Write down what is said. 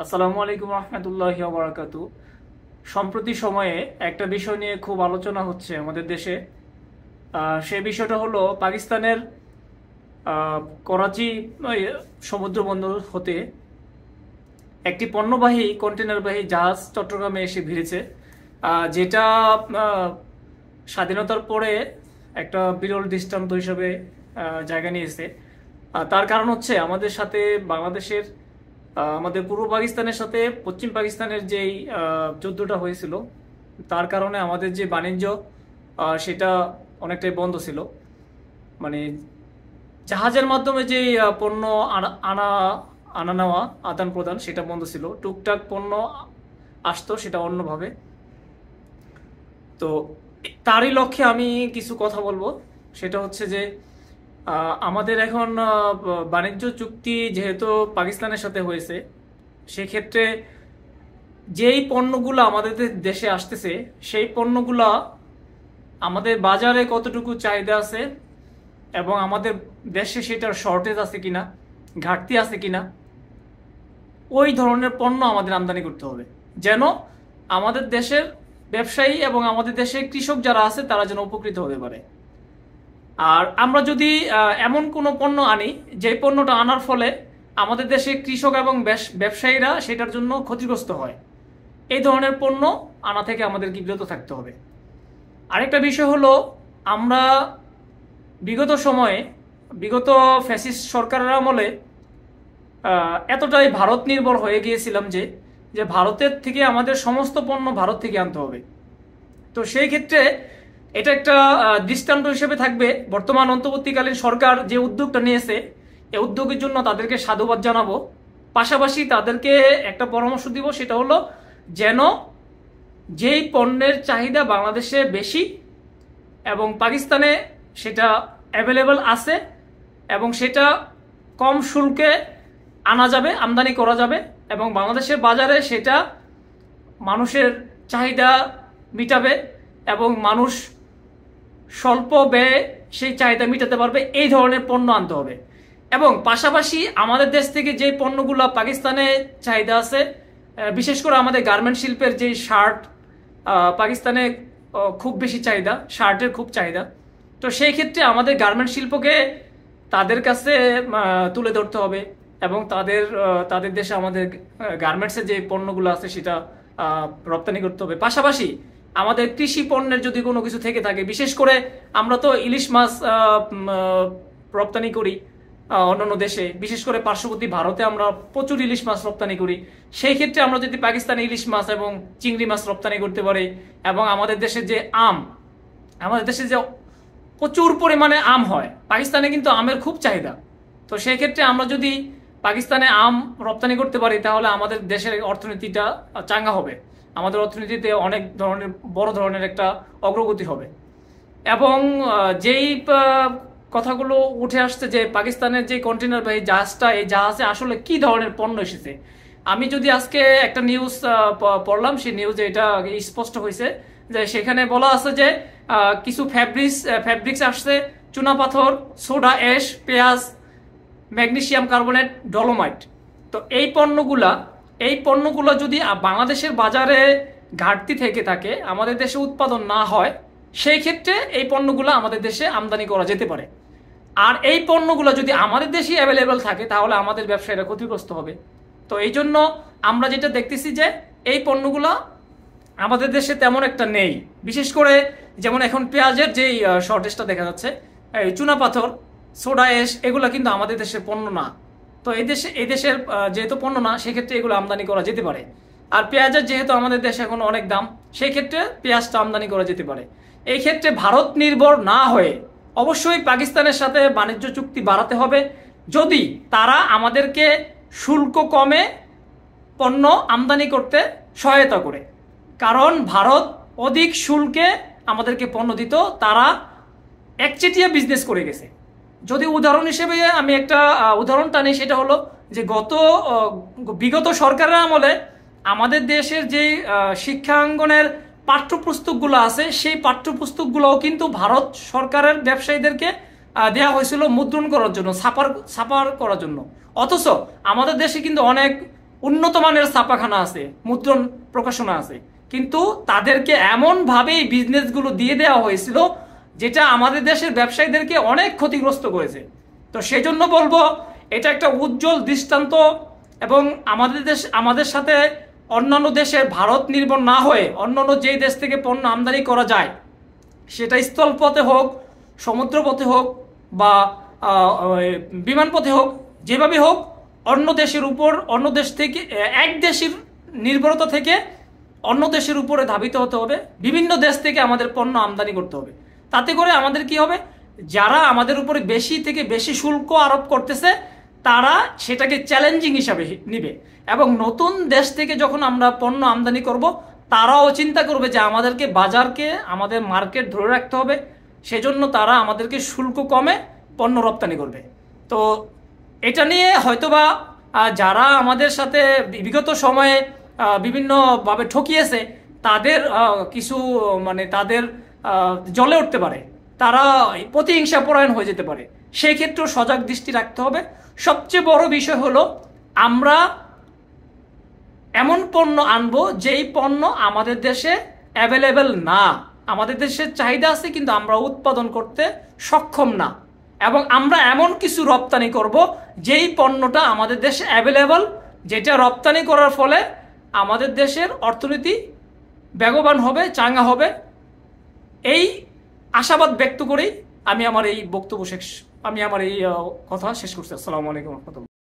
আসসালামু আলাইকুম রহমতুল্লাহি ওয়া বারাকাতু। সম্প্রতি সময়ে একটা বিষয় নিয়ে খুব আলোচনা হচ্ছে আমাদের দেশে। সেই বিষয়টা হলো পাকিস্তানের করাচি ওই সমুদ্র বন্দর হতে একটি পণ্যবাহী কন্টেনারবাহী জাহাজ চট্টগ্রামে এসে ভিড়েছে, যেটা স্বাধীনতার পরে একটা বিরল দৃষ্টান্ত হিসেবে জায়গা নিয়েছে। তার কারণ হচ্ছে আমাদের সাথে বাংলাদেশের আমাদের পূর্ব পাকিস্তানের সাথে পশ্চিম পাকিস্তানের যেই যুদ্ধটা হয়েছিল, তার কারণে আমাদের যে বাণিজ্য সেটা অনেকটাই বন্ধ ছিল। মানে জাহাজের মাধ্যমে যে পণ্য আনা আনা আনা নেওয়া আদান প্রদান সেটা বন্ধ ছিল, টুকটাক পণ্য আসতো সেটা অন্যভাবে। তো তারই লক্ষ্যে আমি কিছু কথা বলবো। সেটা হচ্ছে যে আমাদের এখন বাণিজ্য চুক্তি যেহেতু পাকিস্তানের সাথে হয়েছে, সেক্ষেত্রে যেই পণ্যগুলো আমাদের দেশে আসতেছে সেই পণ্যগুলো আমাদের বাজারে কতটুকু চাহিদা আছে এবং আমাদের দেশে সেটার শর্টেজ আছে কিনা, ঘাটতি আছে কিনা, ওই ধরনের পণ্য আমাদের আমদানি করতে হবে, যেন আমাদের দেশের ব্যবসায়ী এবং আমাদের দেশের কৃষক যারা আছে তারা যেন উপকৃত হতে পারে। আর আমরা যদি এমন কোনো পণ্য আনি যে পণ্যটা আনার ফলে আমাদের দেশে কৃষক এবং ব্যবসায়ীরা সেটার জন্য ক্ষতিগ্রস্ত হয়, এই ধরনের পণ্য আনা থেকে আমাদেরকে বিরত থাকতে হবে। আরেকটা বিষয় হলো, আমরা বিগত সময়ে বিগত ফ্যাসিস্ট সরকারের আমলে এতটাই ভারত নির্ভর হয়ে গিয়েছিলাম যে যে ভারতের থেকে আমাদের সমস্ত পণ্য ভারত থেকে আনতে হবে। তো সেই ক্ষেত্রে এটা একটা দৃষ্টান্ত হিসেবে থাকবে। বর্তমান অন্তর্বর্তীকালীন সরকার যে উদ্যোগটা নিয়েছে, এই উদ্যোগের জন্য তাদেরকে সাধুবাদ জানাবো। পাশাপাশি তাদেরকে একটা পরামর্শ দিব, সেটা হলো যেন যেই পণ্যের চাহিদা বাংলাদেশে বেশি এবং পাকিস্তানে সেটা অ্যাভেলেবল আছে এবং সেটা কম শুল্কে আনা যাবে, আমদানি করা যাবে এবং বাংলাদেশের বাজারে সেটা মানুষের চাহিদা মিটাবে এবং মানুষ স্বল্প ব্যয়ে সেই চাহিদা মিটাতে পারবে, এই ধরনের পণ্য আনতে হবে। এবং পাশাপাশি আমাদের দেশ থেকে যে পণ্যগুলো পাকিস্তানে চাহিদা আছে, বিশেষ করে আমাদের গার্মেন্ট শিল্পের যে শার্ট, পাকিস্তানে খুব বেশি চাহিদা, শার্টের খুব চাহিদা। তো সেই ক্ষেত্রে আমাদের গার্মেন্ট শিল্পকে তাদের কাছে তুলে ধরতে হবে এবং তাদের দেশে আমাদের গার্মেন্টসের যে পণ্যগুলো আছে সেটা রপ্তানি করতে হবে। পাশাপাশি আমাদের কৃষি পণ্যের যদি কোনো কিছু থেকে থাকে, বিশেষ করে আমরা তো ইলিশ মাছ রপ্তানি করি অন্যান্য দেশে, বিশেষ করে পার্শ্ববর্তী ভারতে আমরা প্রচুর ইলিশ মাছ রপ্তানি করি। সেই ক্ষেত্রে আমরা যদি পাকিস্তানে ইলিশ মাছ এবং চিংড়ি মাছ রপ্তানি করতে পারি এবং আমাদের দেশের যে আমাদের দেশে যে প্রচুর পরিমাণে আম হয়, পাকিস্তানে কিন্তু আমের খুব চাহিদা। তো সেই ক্ষেত্রে আমরা যদি পাকিস্তানে আম রপ্তানি করতে পারি তাহলে আমাদের দেশের অর্থনীতিটা চাঙ্গা হবে, আমাদের অর্থনীতিতে অনেক ধরনের বড় ধরনের একটা অগ্রগতি হবে। এবং যেই কথাগুলো উঠে আসছে যে পাকিস্তানের যে কন্টেনারবাহী জাহাজটা, এই জাহাজে আসলে কি ধরনের পণ্য এসেছে, আমি যদি আজকে একটা নিউজ পড়লাম, সেই নিউজে এটা স্পষ্ট হয়েছে যে সেখানে বলা আছে যে কিছু ফ্যাব্রিক্স আসছে, চুনাপাথর, সোডা অ্যাশ, পেঁয়াজ, ম্যাগনেসিয়াম কার্বনেট, ডলোমাইট। তো এই পণ্যগুলো যদি বাংলাদেশের বাজারে ঘাটতি থেকে থাকে, আমাদের দেশে উৎপাদন না হয়, সেই ক্ষেত্রে এই পণ্যগুলো আমাদের দেশে আমদানি করা যেতে পারে। আর এই পণ্যগুলো যদি আমাদের দেশে অ্যাভেলেবেল থাকে তাহলে আমাদের ব্যবসায়ীরা ক্ষতিগ্রস্ত হবে। তো এই জন্য আমরা যেটা দেখতেছি যে এই পণ্যগুলো আমাদের দেশে তেমন একটা নেই। বিশেষ করে যেমন এখন পেঁয়াজের যেই শর্টেজটা দেখা যাচ্ছে, এই চুনাপাথর, সোডা অ্যাশ, এগুলো কিন্তু আমাদের দেশের পণ্য না। তো এই দেশের যেহেতু পণ্য না, সেক্ষেত্রে এগুলো আমদানি করা যেতে পারে। আর পেঁয়াজের যেহেতু আমাদের দেশে এখন অনেক দাম, সেই ক্ষেত্রে পেঁয়াজটা আমদানি করা যেতে পারে। এই ক্ষেত্রে ভারত নির্ভর না হয়ে অবশ্যই পাকিস্তানের সাথে বাণিজ্য চুক্তি বাড়াতে হবে, যদি তারা আমাদেরকে শুল্ক কমে পণ্য আমদানি করতে সহায়তা করে। কারণ ভারত অধিক শুল্কে আমাদেরকে পণ্য দিত, তারা একচেটিয়া বিজনেস করে গেছে। যদি উদাহরণ হিসেবে আমি একটা উদাহরণ টানি, সেটা হলো যে বিগত সরকারের আমলে আমাদের দেশের যে শিক্ষাঙ্গনের পাঠ্যপুস্তকগুলো আছে, সেই পাঠ্যপুস্তকগুলোও কিন্তু ভারত সরকারের ব্যবসায়ীদেরকে দেওয়া হয়েছিল মুদ্রণ করার জন্য, ছাপার করার জন্য। অথচ আমাদের দেশে কিন্তু অনেক উন্নত মানের ছাপাখানা আছে, মুদ্রণ প্রকাশনা আছে, কিন্তু তাদেরকে এমনভাবেই বিজনেসগুলো দিয়ে দেওয়া হয়েছিল যেটা আমাদের দেশের ব্যবসায়ীদেরকে অনেক ক্ষতিগ্রস্ত করেছে। তো সেই জন্য বলবো এটা একটা উজ্জ্বল দৃষ্টান্ত, এবং আমাদের সাথে অন্যান্য দেশের ভারত নির্ভর না হয়ে অন্যান্য যেই দেশ থেকে পণ্য আমদানি করা যায়, সেটা স্থলপথে হোক, সমুদ্রপথে হোক বা বিমানপথে হোক, যেভাবে হোক অন্য দেশের উপর, অন্য দেশ থেকে, এক দেশের নির্ভরতা থেকে অন্য দেশের উপরে ধাবিত হতে হবে। বিভিন্ন দেশ থেকে আমাদের পণ্য আমদানি করতে হবে। তাতে করে আমাদের কি হবে, যারা আমাদের উপরে বেশি থেকে বেশি শুল্ক আরোপ করতেছে তারা সেটাকে চ্যালেঞ্জিং হিসাবে নিবে, এবং নতুন দেশ থেকে যখন আমরা পণ্য আমদানি করব তারাও চিন্তা করবে যে আমাদেরকে বাজারকে, আমাদের মার্কেট ধরে রাখতে হবে, সেজন্য তারা আমাদেরকে শুল্ক কমে পণ্য রপ্তানি করবে। তো এটা নিয়ে হয়তোবা যারা আমাদের সাথে বিগত সময়ে বিভিন্নভাবে ঠকিয়েছে তাদের কিছু মানে তাদের জ্বলে উঠতে পারে, তারা প্রতিহিংসা পরায়ণ হয়ে যেতে পারে। সেই ক্ষেত্রেও সজাগ দৃষ্টি রাখতে হবে। সবচেয়ে বড় বিষয় হলো আমরা এমন পণ্য আনবো যেই পণ্য আমাদের দেশে অ্যাভেলেবেল না, আমাদের দেশের চাহিদা আছে কিন্তু আমরা উৎপাদন করতে সক্ষম না, এবং আমরা এমন কিছু রপ্তানি করব যেই পণ্যটা আমাদের দেশে অ্যাভেলেবেল, যেটা রপ্তানি করার ফলে আমাদের দেশের অর্থনীতি বেগবান হবে, চাঙ্গা হবে। এই আশাবাদ ব্যক্ত করেই আমি আমার এই কথা শেষ করছি। আসসালামু আলাইকুম।